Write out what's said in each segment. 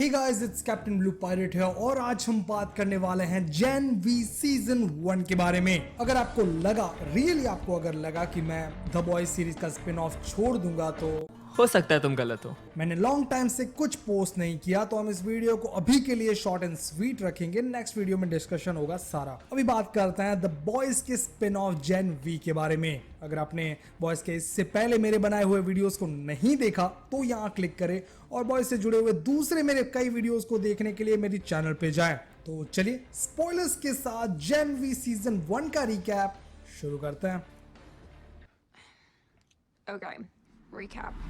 Guys, it's captain blue pirate है और आज हम बात करने वाले हैं जेन वी सीजन 1 के बारे में। अगर आपको लगा, रियली आपको अगर लगा कि मैं द बॉयज सीरीज का स्पिन ऑफ छोड़ दूंगा तो हो सकता है तुम गलत हो। मैंने लॉन्ग टाइम से कुछ पोस्ट नहीं किया, तो हम इस वीडियो को अभी के लिए शॉर्ट एंड स्वीट रखेंगे। नेक्स्ट वीडियो में डिस्कशन होगा सारा। अभी बात करते हैं द बॉयज के स्पिन ऑफ जेन वी के बारे में। अगर आपने बॉयज के इससे पहले मेरे बनाए हुए वीडियोस को नहीं देखा तो यहाँ क्लिक करें और बॉयज से जुड़े हुए दूसरे मेरे कई वीडियोस को देखने के लिए मेरी चैनल पे जाएं। तो चलिए स्पॉयलर्स के साथ जेन वी सीजन 1 का रिकैप शुरू करते हैं। Okay, recap.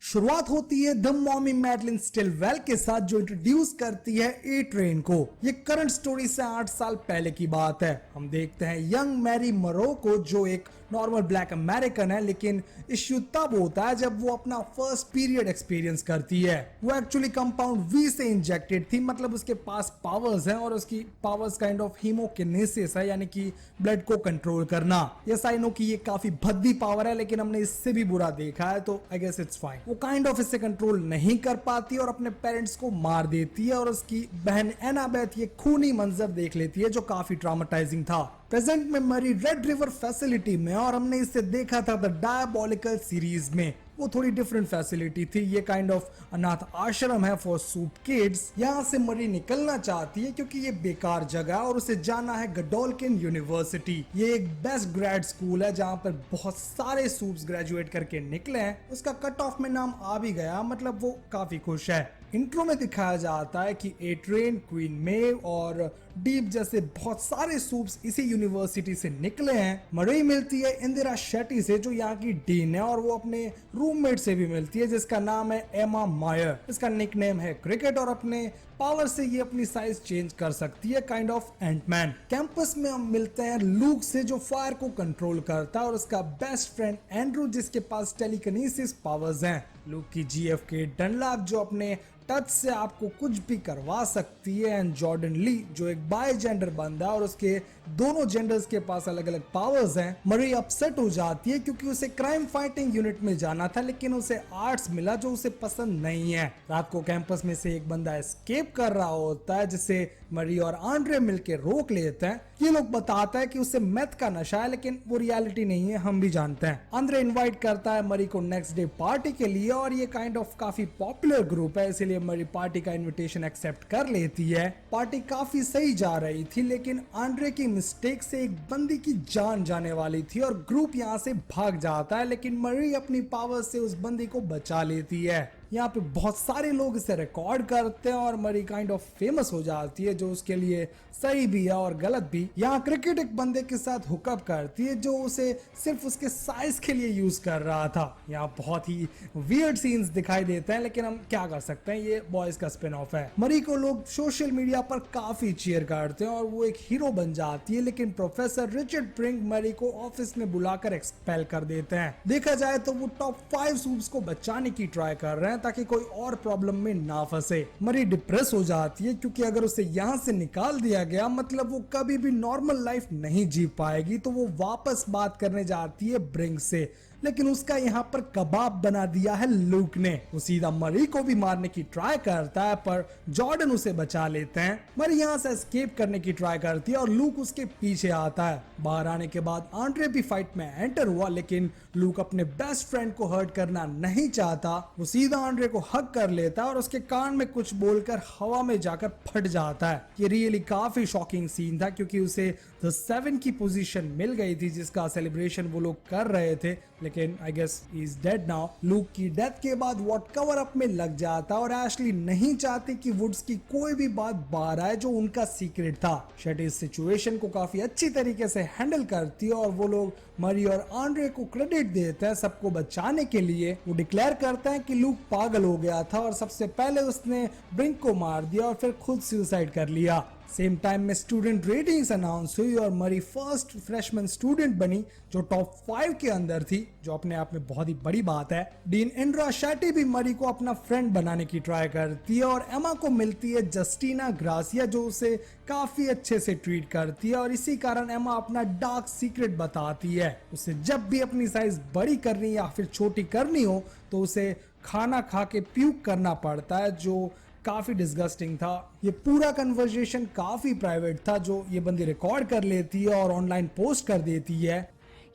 शुरुआत होती है द मॉमी मैडलिन स्टिलवेल के साथ, जो इंट्रोड्यूस करती है ए ट्रेन को। ये करंट स्टोरी से 8 साल पहले की बात है। हम देखते हैं यंग मैरी मरो को, जो एक नॉर्मल ब्लैक अमेरिकन है, लेकिन इश्यू तब होता है जब वो अपना फर्स्ट पीरियड एक्सपीरियंस करती है। वो एक्चुअली कंपाउंड वी से इंजेक्टेड थी, मतलब उसके पास पावर्स हैं और उसकी पावर्स काइंड ऑफ हीमोकिनेसिस है, यानी कि ब्लड को कंट्रोल करना। यस आई नो कि ये काफी भद्दी पावर है, लेकिन हमने इससे भी बुरा देखा है, तो आई गेस इट्स फाइन। वो काइंड ऑफ इससे कंट्रोल नहीं कर पाती और अपने पेरेंट्स को मार देती है, और उसकी बहन एनाबेथ ये खूनी मंजर देख लेती है जो काफी ट्रॉमेटाइजिंग था। प्रेजेंट में मरी रेड रिवर फैसिलिटी में, और हमने इसे देखा था द डायबॉलिकल सीरीज में। वो थोड़ी डिफरेंट फैसिलिटी थी। ये काइंड ऑफ अनाथ आश्रम है फॉर सूप किड्स। यहाँ से मरी निकलना चाहती है क्योंकि ये बेकार जगह है और उसे जाना है गडोल्किन यूनिवर्सिटी। ये एक बेस्ट ग्रेड स्कूल है जहाँ पर बहुत सारे सूप्स ग्रेजुएट करके निकले हैं। उसका कट ऑफ में नाम आ भी गया, मतलब वो काफी खुश है। इंट्रो में दिखाया जाता है कि ए ट्रेन, क्वीन मेव और डीप जैसे बहुत सारे सूप्स इसी यूनिवर्सिटी से निकले हैं। मरी मिलती है इंदिरा शेट्टी से, जो यहाँ की डीन है, और वो अपने रूममेट से भी मिलती है जिसका नाम है एमा मायर। इसका निकनेम है क्रिकेट, और अपने पावर से ये अपनी साइज चेंज कर सकती है, काइंड ऑफ एंटमैन। कैंपस में हम मिलते हैं लूक से, जो फायर को कंट्रोल करता है, और उसका बेस्ट फ्रेंड एंड्रू, जिसके पास टेलीकिनेसिस पावर्स हैं। लूक की जीएफके डनलैप, जो अपने टच से आपको कुछ भी करवा सकती है, एंड जॉर्डन ली, जो एक बाय जेंडर बंदा है और उसके दोनों जेंडर्स के पास अलग अलग पावर्स हैं। मरी अपसेट हो जाती है क्योंकि उसे क्राइम फाइटिंग यूनिट में जाना था, लेकिन उसे आर्ट्स मिला जो उसे पसंद नहीं है। रात को कैंपस में से एक बंदा एस्केप कर रहा होता है, जिसे मरी और आंड्रे मिलकर रोक लेते हैं। ये लोग बताता है कि उसे मेथ का नशा है, लेकिन वो रियलिटी नहीं है, हम भी जानते हैं। आंड्रे इनवाइट करता है मरी को नेक्स्ट डे पार्टी के लिए, और ये काइंड ऑफ काफी पॉपुलर ग्रुप है, इसलिए मरी पार्टी का इनविटेशन एक्सेप्ट कर लेती है। पार्टी काफी सही जा रही थी, लेकिन आंड्रे की मिस्टेक से एक बंदी की जान जाने वाली थी और ग्रुप यहाँ से भाग जाता है, लेकिन मरी अपनी पावर से उस बंदी को बचा लेती है। यहाँ पे बहुत सारे लोग इसे रिकॉर्ड करते हैं और मरी काइंड ऑफ फेमस हो जाती है, जो उसके लिए सही भी है और गलत भी। यहाँ क्रिकेट एक बंदे के साथ हुकअप करती है जो उसे सिर्फ उसके साइज के लिए यूज कर रहा था। यहाँ बहुत ही वियर्ड सीन्स दिखाई देते हैं, लेकिन हम क्या कर सकते हैं, ये बॉयज का स्पिन ऑफ है। मरी को लोग सोशल मीडिया पर काफी चीयर करते हैं और वो एक हीरो बन जाती है, लेकिन प्रोफेसर रिचर्ड ब्रिंक मरी को ऑफिस में बुलाकर एक्सपेल कर देते हैं। देखा जाए तो वो टॉप 5 सूप्स को बचाने की ट्राई कर रहे हैं ताकि कोई और प्रॉब्लम में ना फंसे। मरी डिप्रेस हो जाती है क्योंकि अगर उसे यहाँ से निकाल दिया गया, मतलब वो कभी भी नॉर्मल लाइफ नहीं जी पाएगी। तो वो वापस बात करने जाती है ब्रिंक से, लेकिन उसका यहाँ पर कबाब बना दिया है लूक ने। वो सीधा मरी को भी मारने की ट्राई करता है, पर जॉर्डन उसे बचा लेते हैं। मरी यहाँ से एस्केप करने की ट्राई करती है और लूक उसके पीछे आता है। बाहर आने के बाद आंड्रे भी फाइट में एंटर हुआ, लेकिन लूक अपने बेस्ट फ्रेंड को हर्ट करना नहीं चाहता। वो सीधा आंड्रे को हक कर लेता है और उसके कान में कुछ बोलकर हवा में जाकर फट जाता है। ये रियली काफी शॉकिंग सीन था, क्योंकि उसे द 7 की पोजीशन मिल गई थी जिसका सेलिब्रेशन वो लोग कर रहे थे, लेकिन I guess he is dead now. Luke की डेथ के बाद वॉट कवर अप में लग जाता और एशली नहीं चाहती कि वुड्स की कोई भी बात बाहर आए जो उनका सीक्रेट था। शेटी इस सिचुएशन को काफी अच्छी तरीके से हैंडल करती है और वो लोग मरी और आंड्रे को क्रेडिट देते हैं सबको बचाने के लिए। वो डिक्लेयर करते हैं कि लूक पागल हो गया था और सबसे पहले उसने ब्रिंक को मार दिया और फिर खुद सुसाइड कर लिया। सेम टाइम में स्टूडेंट रेटिंग्स अनाउंस हुई और मरी फर्स्ट फ्रेशमैन स्टूडेंट बनी जो टॉप 5 के अंदर थी, जो अपने आप में बहुत ही बड़ी बात है। डीन इंड्रा शैटी भी मरी को अपना फ्रेंड बनाने की ट्राई करती है और एमा को मिलती है जस्टिना ग्रासिया जो उसे काफी अच्छे से ट्रीट करती है और इसी कारण एमा अपना डार्क सीक्रेट बताती है। उसे जब भी अपनी साइज बड़ी करनी या फिर छोटी करनी हो तो उसे खाना खा के प्यूक करना पड़ता है, जो काफी डिस्गस्टिंग था। ये पूरा कन्वर्सेशन काफी प्राइवेट था जो ये बंदी रिकॉर्ड कर लेती है और ऑनलाइन पोस्ट कर देती है।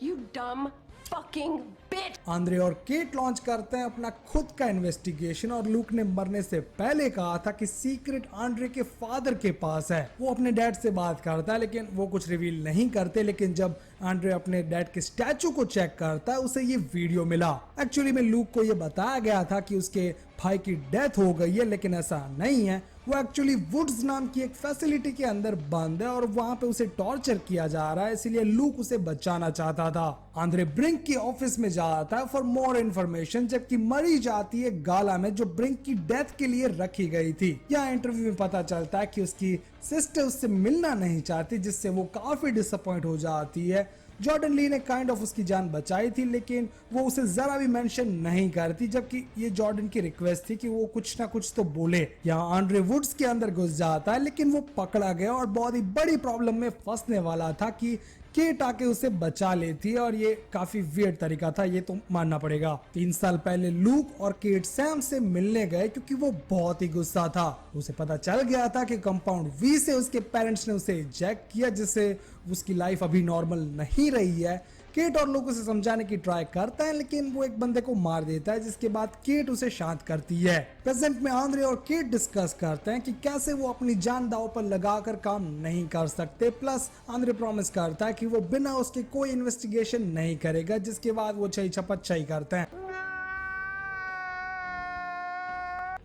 You dumb fucking bitch! Andre और केट लॉन्च करते हैं अपना खुद का इन्वेस्टिगेशन और लूक ने मरने से पहले कहा था कि सीक्रेट आंद्रे के फादर के पास है। वो अपने डैड से बात करता है लेकिन वो कुछ रिवील नहीं करते, लेकिन जब आंद्रे अपने डैड के स्टैचू को चेक करता है उसे ये वीडियो मिला। एक्चुअली में लूक को ये बताया गया था कि उसके भाई की डेथ हो गई है, लेकिन ऐसा नहीं है। वो एक्चुअली वुड्स नाम की एक फैसिलिटी के अंदर बंद है और वहां पे उसे टॉर्चर किया जा रहा है, इसलिए लूक उसे बचाना चाहता था। आंद्रे ब्रिंक के ऑफिस में जाता है फॉर मोर इन्फॉर्मेशन, जबकि मरी जाती है गाला में जो ब्रिंक की डेथ के लिए रखी गई थी। यहाँ इंटरव्यू में पता चलता है कि उसकी सिस्टर उससे मिलना नहीं चाहती, जिससे वो काफी डिसअपॉइंट हो जाती है। जॉर्डन ली ने काइंड ऑफ उसकी जान बचाई थी, लेकिन वो उसे जरा भी मेंशन नहीं करती, जबकि ये जॉर्डन की रिक्वेस्ट थी कि वो कुछ ना कुछ तो बोले। यहाँ आंद्रे वुड्स के अंदर घुस जाता है लेकिन वो पकड़ा गया और बहुत ही बड़ी प्रॉब्लम में फंसने वाला था कि केट आके उसे बचा लेती है और ये काफी वियर्ड तरीका था, ये तो मानना पड़ेगा। 3 साल पहले लूक और केट सैम से मिलने गए क्योंकि वो बहुत ही गुस्सा था। उसे पता चल गया था कि कंपाउंड वी से उसके पेरेंट्स ने उसे इजेक्ट किया, जिससे उसकी लाइफ अभी नॉर्मल नहीं रही है। केट और लोग उसे समझाने की ट्राई करता है लेकिन वो एक बंदे को मार देता है, जिसके बाद केट उसे शांत करती है। प्रेजेंट में आंद्रे और केट डिस्कस करते हैं कि कैसे वो अपनी जान दांव पर लगाकर काम नहीं कर सकते। प्लस आंद्रे प्रॉमिस करता है कि वो बिना उसके कोई इन्वेस्टिगेशन नहीं करेगा, जिसके बाद वो छई छपच्छई करते हैं।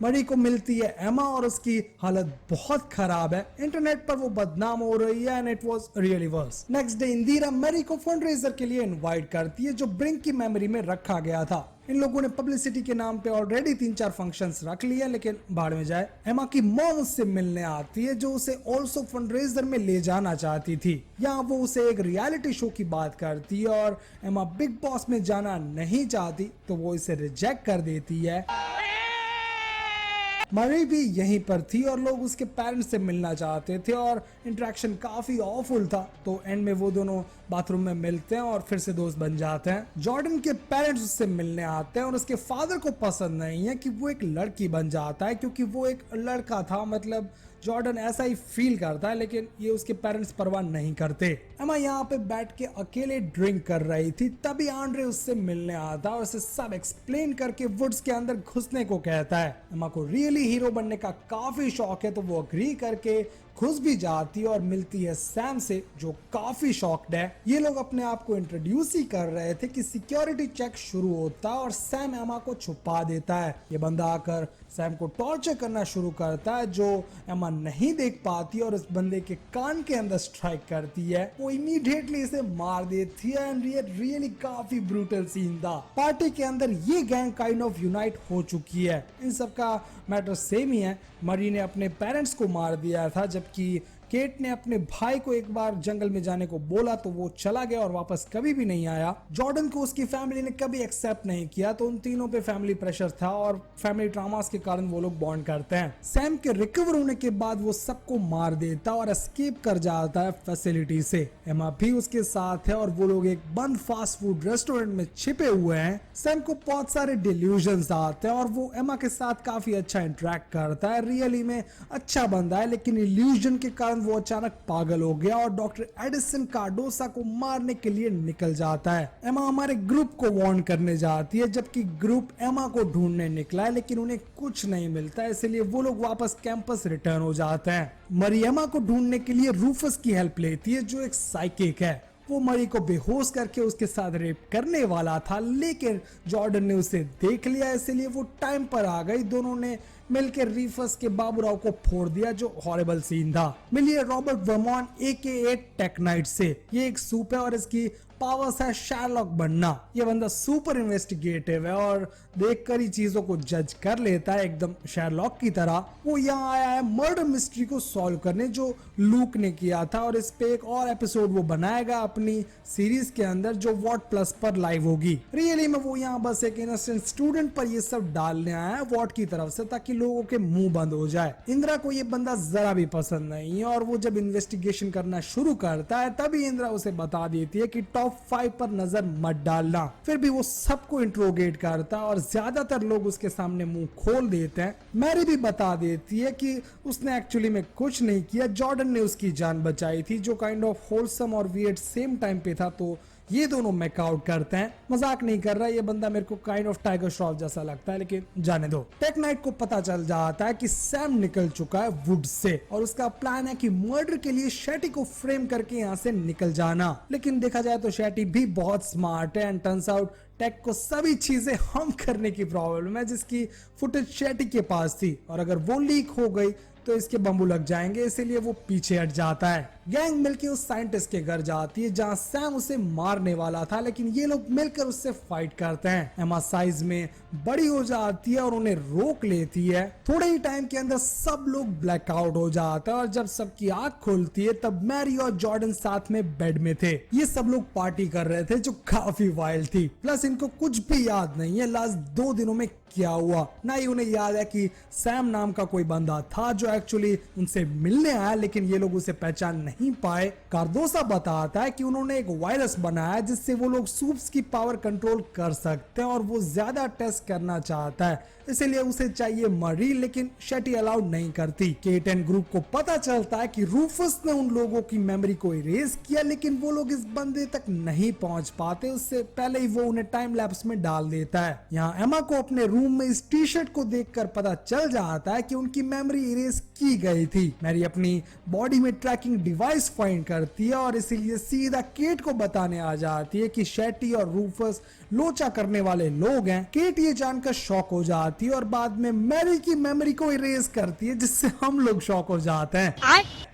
मरी को मिलती है एमा और उसकी हालत बहुत खराब है। इंटरनेट पर वो बदनाम हो रही है and it was really worse. Next day Indira मरी को फंडरेजर के लिए इनवाइट करती है जो ब्रिंक की मेमोरी में रखा गया था। इन लोगों ने पब्लिसिटी के नाम पे ऑलरेडी 3-4 फंक्शंस रख लिए, लेकिन भाड़ में जाए। एमा की मॉम उससे मिलने आती है जो उसे ऑल्सो फंडरेजर में ले जाना चाहती थी। यहाँ वो उसे एक रियलिटी शो की बात करती है और एमा बिग बॉस में जाना नहीं चाहती तो वो इसे रिजेक्ट कर देती है। मरी भी यहीं पर थी और लोग उसके पेरेंट्स से मिलना चाहते थे और इंटरेक्शन काफी ऑफुल था, तो एंड में वो दोनों बाथरूम में मिलते हैं और फिर से दोस्त बन जाते हैं। जॉर्डन के पेरेंट्स उससे मिलने आते हैं और उसके फादर को पसंद नहीं है कि वो एक लड़की बन जाता है, क्योंकि वो एक लड़का था। मतलब जॉर्डन ऐसा ही फील करता है, लेकिन ये उसके पेरेंट्स परवाह नहीं करते। एमा यहाँ पे बैठ के अकेले ड्रिंक कर रही थी, तभी आंद्रे उससे मिलने आता और उसे सब एक्सप्लेन करके वुड्स के अंदर घुसने को कहता है। एमा को रियली हीरो बनने का काफी शौक है, तो वो अग्री करके घुस भी जाती है और मिलती है सैम से जो काफी शॉक्ड है। ये लोग अपने आप को इंट्रोड्यूस ही कर रहे थे कि सिक्योरिटी चेक शुरू होता है और सैम एमा को छुपा देता है। ये बंदा आकर सैम को टॉर्चर करना शुरू करता है जो एमा नहीं देख पाती और इस बंदे के कान के अंदर स्ट्राइक करती है। वो इमीडिएटली इसे मार देती है एंड ये रियली काफी ब्रूटल सीन था। पार्टी के अंदर ये गैंग काइंड ऑफ यूनाइट हो चुकी है। इन सब का मैटर सेम ही है। मरी ने अपने पेरेंट्स को मार दिया था, जबकि केट ने अपने भाई को एक बार जंगल में जाने को बोला तो वो चला गया और वापस कभी भी नहीं आया। जॉर्डन को उसकी फैमिली ने कभी एक्सेप्ट नहीं किया, तो उन तीनों पे फैमिली प्रेशर था और फैमिली ट्रामास के कारण वो लोग बॉन्ड करते हैं। सैम के रिकवर होने के बाद वो सबको मार देता और एस्केप कर जाता है फैसिलिटी से। एमा भी उसके साथ है और वो लोग एक बंद फास्ट फूड रेस्टोरेंट में छिपे हुए हैं। सैम को बहुत सारे डिल्यूजन्स आते हैं और वो एमा के साथ काफी अच्छा इंटरेक्ट करता है। रियली में अच्छा बंदा है, लेकिन इल्यूजन के कारण वो अचानक पागल हो गया और डॉक्टर एडिसन कार्डोसा को मारने के लिए निकल जाता है। एमा हमारे ग्रुप को वार्न करने जाती है, जबकि ग्रुप एमा को ढूंढने निकला है, लेकिन उन्हें कुछ नहीं मिलता, इसलिए वो लोग वापस कैंपस रिटर्न हो जाते हैं। मरी एमा को ढूंढने के लिए रूफस की हेल्प लेती है जो एक साइकिक है। वो मरी को बेहोश करके उसके साथ रेप करने वाला था, लेकिन जॉर्डन ने उसे देख लिया, इसलिए वो टाइम पर आ गई। दोनों ने मिलकर रीफस के बाबूराव को फोड़ दिया, जो हॉरिबल सीन था। मिलिए रॉबर्ट वर्मॉन AKA टेक नाइट से। ये एक सूप है और इसकी पावर्स है शार्लॉक बनना। ये बंदा सुपर इन्वेस्टिगेटिव है और देखकर ही चीजों को जज कर लेता है, एकदम शार्लॉक की तरह। वो यहाँ आया है मर्डर मिस्ट्री को सॉल्व करने जो लूक ने किया था, और इस पे एक और एपिसोड वो बनाएगा अपनी सीरीज के अंदर जो वॉट प्लस पर लाइव होगी। रियली में वो यहाँ बस एक इनोसेंट स्टूडेंट पर ये सब डालने आया है वॉट की तरफ से, ताकि लोगों के मुंह बंद हो जाए। इंदिरा को ये बंदा जरा भी पसंद नहीं है और वो जब इन्वेस्टिगेशन करना शुरू करता है तभी इंदिरा उसे बता देती है कि टॉप 5 पर नजर मत डालना। फिर भी वो सबको इंट्रोगेट करता है और ज्यादातर लोग उसके सामने मुंह खोल देते हैं। मैरी भी बता देती है कि उसने एक्चुअली में कुछ नहीं किया, जॉर्डन ने उसकी जान बचाई थी, जो काइंड ऑफ होलसम और वियर्ड सेम टाइम पे था। तो ये दोनों मेकआउट करते हैं। मजाक नहीं कर रहा, ये बंदा मेरे को काइंड ऑफ टाइगर श्रॉफ जैसा लगता है, लेकिन जाने दो। टेक नाइट को पता चल जाता है कि सैम निकल चुका है वुड से और उसका प्लान है कि मर्डर के लिए शेटी को फ्रेम करके यहाँ से निकल जाना। लेकिन देखा जाए तो शेटी भी बहुत स्मार्ट है एंड टर्न्स आउट टेक को सभी चीजें हम करने की प्रॉब्लम है, जिसकी फुटेज शेटी के पास थी, और अगर वो लीक हो गई तो इसके बम्बू लग जाएंगे, इसीलिए वो पीछे हट जाता है। गैंग मिलकर उस साइंटिस्ट के घर जाती है जहां सैम उसे मारने वाला था, लेकिन ये लोग मिलकर उससे फाइट करते हैं। एमा साइज में बड़ी हो जाती है और उन्हें रोक लेती है। थोड़े ही टाइम के अंदर सब लोग ब्लैकआउट हो जाता है और जब सबकी आंख खुलती है तब मैरी और जॉर्डन साथ में बेड में थे। ये सब लोग पार्टी कर रहे थे जो काफी वाइल्ड थी। प्लस इनको कुछ भी याद नहीं है लास्ट 2 दिनों में क्या हुआ। ना ही उन्हें याद है कि सैम नाम का कोई बंदा था जो एक्चुअली उनसे मिलने आया, लेकिन ये लोग उसे पहचान नहीं पाए। कार्दोसा बताता है कि उन्होंने एक वायरस बनाया जिससे वो लोग सूप्स की पावर कंट्रोल कर सकते हैं और वो ज्यादा टेस्ट करना चाहता है, इसीलिए उसे चाहिए मरी, लेकिन शेटी अलाउड नहीं करती। केट एंड ग्रुप को पता चलता है कि रूफस ने उन लोगों की मेमोरी को इरेज किया, लेकिन वो लोग इस बंदे तक नहीं पहुंच पाते, उससे पहले ही वो उन्हें टाइम लैप्स में डाल देता है। यहाँ एमा को अपने रूम में इस टी शर्ट को देखकर पता चल जाता है कि उनकी मेमोरी इरेज की गई थी। मैरी अपनी बॉडी में ट्रैकिंग डिवाइस फाइंड करती है और इसीलिए सीधा केट को बताने आ जाती है कि शेटी और रूफस लोचा करने वाले लोग हैं। केट ये जानकर शॉक हो जाती है और बाद में मैरी की मेमोरी को इरेज करती है, जिससे हम लोग शॉक हो जाते हैं।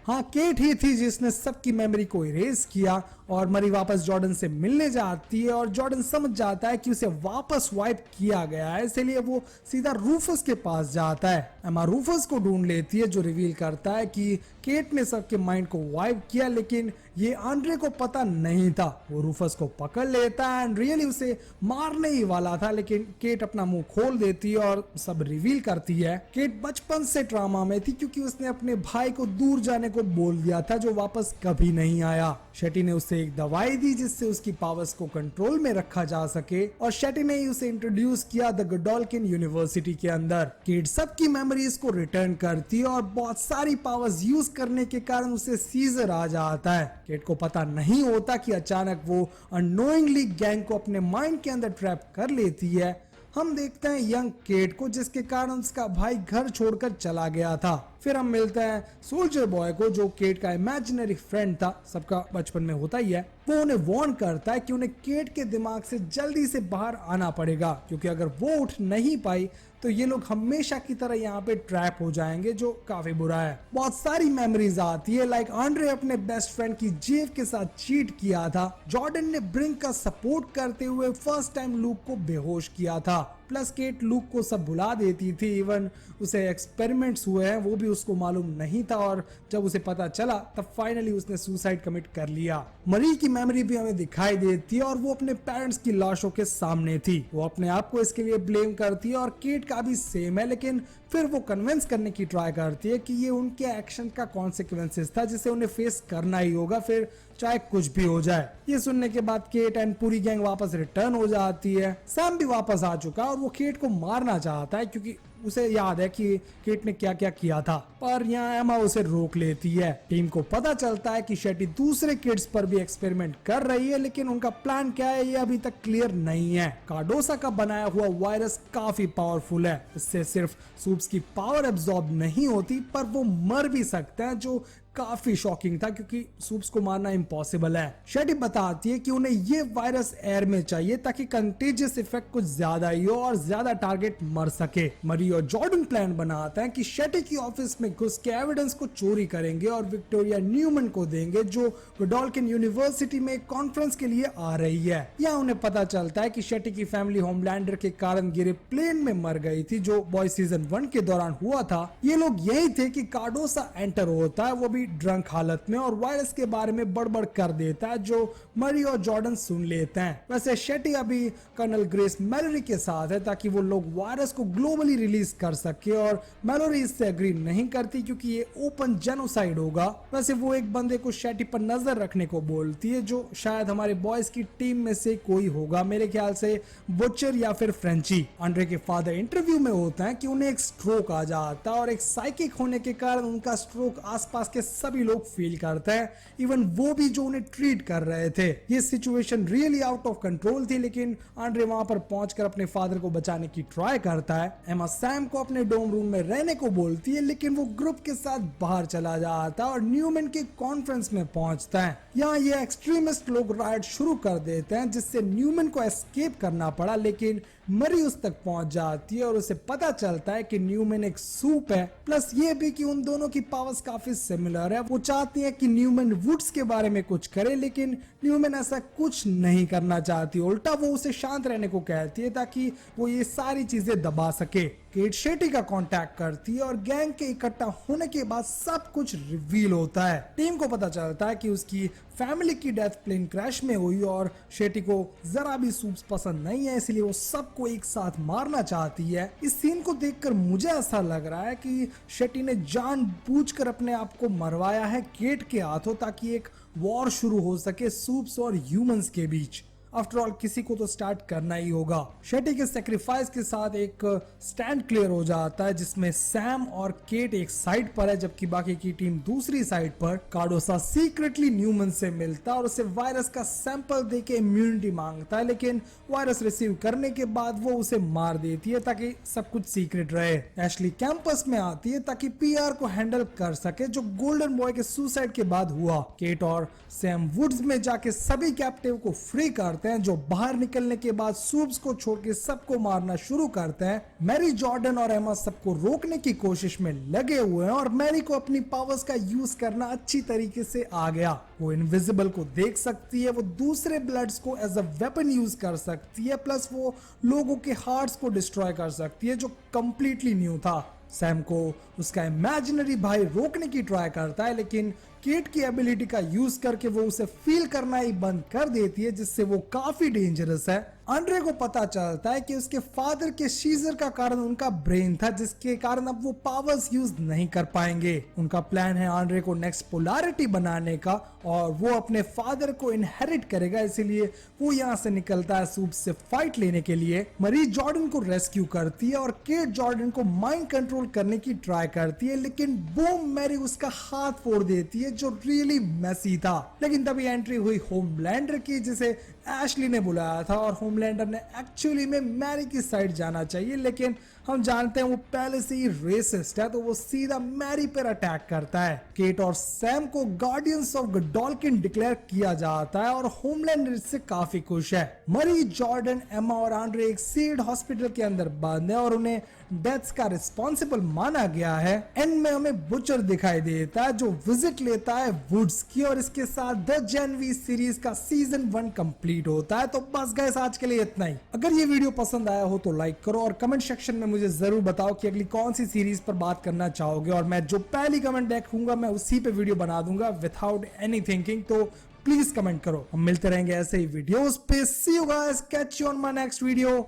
हाँ, केट ही थी जिसने सबकी मेमोरी को इरेज किया और मरी वापस जॉर्डन से मिलने जाती है और जॉर्डन समझ जाता है कि उसे वापस वाइप किया गया है, इसलिए वो सीधा रूफस के पास जाता है। एमा रूफस को ढूंढ लेती है जो रिवील करता है कि केट ने सबके माइंड को वाइप किया, लेकिन ये आंड्रे को पता नहीं था। वो रूफस को पकड़ लेता है एंड रियली उसे मारने ही वाला था, लेकिन केट अपना मुंह खोल देती है और सब रिवील करती है। केट बचपन से ट्रामा में थी क्योंकि उसने अपने भाई को दूर जाने को बोल दिया था जो वापस कभी नहीं आया। शेटी ने उसे एक दवाई दी जिससे उसकी पावर्स को कंट्रोल में रखा जा सके और शेटी ने ही उसे इंट्रोड्यूस किया द गोडोल्किन यूनिवर्सिटी के अंदर। केट सबकी मेमोरीज को रिटर्न करती है और बहुत सारी पावर्स यूज करने के कारण उसे सीजर आ जाता है। केट को पता नहीं होता कि अचानक वो अननोइंगली गैंग को अपने माइंड के अंदर ट्रैप कर लेती है। हम देखते हैं यंग केट को जिसके कारण उसका भाई घर छोड़कर चला गया था। फिर हम मिलते हैं सोल्जर बॉय को जो केट का इमेजिनरी फ्रेंड था, सबका बचपन में होता ही है। वो उन्हें वार्न करता है कि उन्हें केट के दिमाग से जल्दी से बाहर आना पड़ेगा, क्योंकि अगर वो उठ नहीं पाई तो ये लोग हमेशा की तरह यहाँ पे ट्रैप हो जाएंगे, जो काफी बुरा है। बहुत सारी मेमोरीज आती है, लाइक आंड्रे अपने बेस्ट फ्रेंड की जेव के साथ चीट किया था, जॉर्डन ने ब्रिंक का सपोर्ट करते हुए फर्स्ट टाइम लूक को बेहोश किया था, प्लस केट लूक को सब भुला देती थी, इवन उसे एक्सपेरिमेंट्स हुए हैं वो भी उसको मालूम नहीं था, और जब उसे पता चला तब फाइनली उसने सुसाइड कमिट कर लिया। मरी की मेमोरी भी हमें दिखाई देती है और वो अपने पेरेंट्स की लाशों के सामने थी। वो अपने आप को इसके लिए ब्लेम करती है और केट का भी सेम है, लेकिन फिर वो कन्विंस करने की ट्राई करती है कि ये उनके एक्शन का कॉन्सिक्वेंसेस था जिसे उन्हें फेस करना ही होगा, फिर चाहे कुछ भी हो जाए। ये सुनने के बाद केट एंड पूरी गैंग वापस रिटर्न हो जाती है। सैम भी वापस आ चुका और वो केट को मारना चाहता है क्योंकि उसे याद है कि केट ने क्या क्या किया था, पर यहाँ एमा उसे रोक लेती है। टीम को पता चलता है कि शेटी दूसरे किड्स पर भी एक्सपेरिमेंट कर रही है, लेकिन उनका प्लान क्या है ये अभी तक क्लियर नहीं है। कार्डोसा का बनाया हुआ वायरस काफी पावरफुल है, इससे सिर्फ सूप्स की पावर एब्जॉर्ब नहीं होती पर वो मर भी सकते हैं, जो काफी शॉकिंग था क्योंकि सूप्स को मारना इम्पॉसिबल है। शेटी बताती है कि उन्हें ये वायरस एयर में चाहिए ताकि कंटेजियस इफेक्ट कुछ ज्यादा ही हो और ज्यादा टारगेट मर सके। मरी और जॉर्डन प्लान बनाते हैं कि शेटी की ऑफिस में घुस के एविडेंस को चोरी करेंगे और विक्टोरिया न्यूमैन को देंगे जो गोडोल्किन यूनिवर्सिटी में कॉन्फ्रेंस के लिए आ रही है। यहाँ उन्हें पता चलता है कि शेटी की फैमिली होमलैंडर के कारण गिरे प्लेन में मर गई थी जो बॉय सीजन 1 के दौरान हुआ था। ये लोग यही थे कि कार्डोसा एंटर होता है, वो भी ड्रंक हालत में, और वायरस के बारे में बड़बड़ कर देता है जो मरी और जॉर्डन सुन लेते हैं। वैसे शेटी अभी कर्नल ग्रेस मैलोरी के साथ है ताकि वो लोग वायरस को ग्लोबली रिलीज कर सके और मैलोरी इससे एग्री नहीं करती क्योंकि ये ओपन जेनोसाइड होगा। वैसे वो एक बंदे को शेटी पर नजर रखने को बोलती है जो शायद हमारे बॉयज की टीम में से कोई होगा, मेरे ख्याल से बुचर या फिर फ्रेंची। आंड्रे के फादर इंटरव्यू में होता है कि उन्हें एक स्ट्रोक आ जाता है और एक साइकिक होने के कारण उनका स्ट्रोक आसपास के सभी लोग फील करते हैं, इवन वो भी जो उन्हें ट्रीट कर रहे थे। ये situation really out of control थी, लेकिन आंड्रे वहां पर पहुंचकर अपने फादर को बचाने की ट्राई करता है। एमा सैम को अपने डोम रूम में रहने को बोलती है लेकिन वो ग्रुप के साथ बाहर चला जाता है और न्यूमैन के कॉन्फ्रेंस में पहुंचता है। यहाँ ये एक्सट्रीमिस्ट लोग राइड शुरू कर देते हैं जिससे न्यूमैन को एस्केप करना पड़ा, लेकिन मरी उस तक पहुंच जाती है और उसे पता चलता है कि न्यूमैन एक सूप है। प्लस ये भी कि उन दोनों की पावर्स काफी सिमिलर है। वो चाहती है कि न्यूमैन वुड्स के बारे में कुछ करे लेकिन न्यूमैन ऐसा कुछ नहीं करना चाहती, उल्टा वो उसे शांत रहने को कहती है ताकि वो ये सारी चीजें दबा सके। केट शेटी का कांटेक्ट करती है और गैंग के इकट्ठा होने के बाद सब कुछ रिवील होता है। टीम को पता चलता है कि उसकी फैमिली की डेथ प्लेन क्रैश में हुई और शेटी को जरा भी सूप्स पसंद नहीं है, इसलिए वो सबको एक साथ मारना चाहती है। इस सीन को देखकर मुझे ऐसा लग रहा है कि शेटी ने जानबूझकर अपने आप को मरवाया है केट के हाथों ताकि एक वॉर शुरू हो सके सूप्स और ह्यूमंस के बीच। आफ्टर ऑल किसी को तो स्टार्ट करना ही होगा। शेटी के सेक्रीफाइस के साथ एक स्टैंड क्लियर हो जाता है जिसमें सैम और केट एक साइड पर है जबकि बाकी की टीम दूसरी साइड पर। कार्डोसा सीक्रेटली न्यूमैन से मिलता है और उसे वायरस का सैंपल देके इम्यूनिटी मांगता है, लेकिन वायरस रिसीव करने के बाद वो उसे मार देती है ताकि सब कुछ सीक्रेट रहे। एशली कैंपस में आती है ताकि पीआर को हैंडल कर सके जो गोल्डन बॉय के सुसाइड के बाद हुआ। केट और सैम वुड्स में जाके सभी कैप्टिव को फ्री करते हैं जो बाहर निकलने के बाद सूप्स को छोड़ के सबको मारना शुरू करते हैं। मैरी, जॉर्डन और एमा सबको रोकने की कोशिश में लगे हुए हैं और मैरी को अपनी पावर्स का यूज करना अच्छी तरीके से आ गया। वो इनविजिबल को देख सकती है, वो दूसरे ब्लड्स को एज अ वेपन यूज कर सकती है, प्लस वो लोगों के हार्ट्स को डिस्ट्रॉय कर सकती है जो कंप्लीटली न्यू था। सैम को उसका इमेजिनरी भाई रोकने की ट्राई करता है लेकिन केट की एबिलिटी का यूज करके वो उसे फील करना ही बंद कर देती है जिससे वो काफी डेंजरस है। आंड्रे को पता चलता है कि उसके फादर के सीजर का कारण उनका ब्रेन था जिसके कारण अब वो पावर्स यूज नहीं कर पाएंगे। उनका प्लान है आंड्रे को नेक्स्ट पोलैरिटी बनाने का और वो अपने फादर को इनहेरिट करेगा, इसीलिए वो यहाँ से निकलता है सूप से फाइट लेने के लिए। मरी जॉर्डन को रेस्क्यू करती है और केट जॉर्डन को माइंड कंट्रोल करने की ट्राई करती है लेकिन बूम मैरी उसका हाथ फोड़ देती है जो रियली मैसी था। लेकिन तभी एंट्री हुई होमलैंडर की जिसे एशली ने बुलाया था और होमलैंडर ने एक्चुअली में मैरी की साइड जाना चाहिए लेकिन हम जानते हैं वो पहले से ही रेसिस्ट है तो वो सीधा मैरी पर अटैक करता है। केट और सैम को गार्डियंस ऑफ गोडोल्किन डिक्लेयर किया जाता है और होमलैंडर इससे काफी खुश है। मरी, जॉर्डन, एमा और आंड्रे एक सीड हॉस्पिटल के अंदर बंद है और उन्हें डेथ्स का रिस्पॉन्सिबल माना गया है। एंड में हमें बुचर दिखाई देता है जो विजिट लेता है वुड्स की और इसके साथ द जेनवी सीरीज का सीजन 1 कंप्लीट होता है। तो बस गाइस आज के लिए इतना ही। अगर ये वीडियो पसंद आया हो तो लाइक करो और कमेंट सेक्शन में मुझे जरूर बताओ कि अगली कौन सी सीरीज पर बात करना चाहोगे और मैं जो पहली कमेंट देखूंगा मैं उसी पे वीडियो बना दूंगा विदाउट एनी थिंकिंग। तो प्लीज कमेंट करो। हम मिलते रहेंगे ऐसे ही वीडियोस पे। See you guys, catch you on my next video.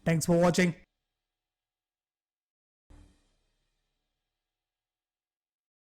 Thanks for watching.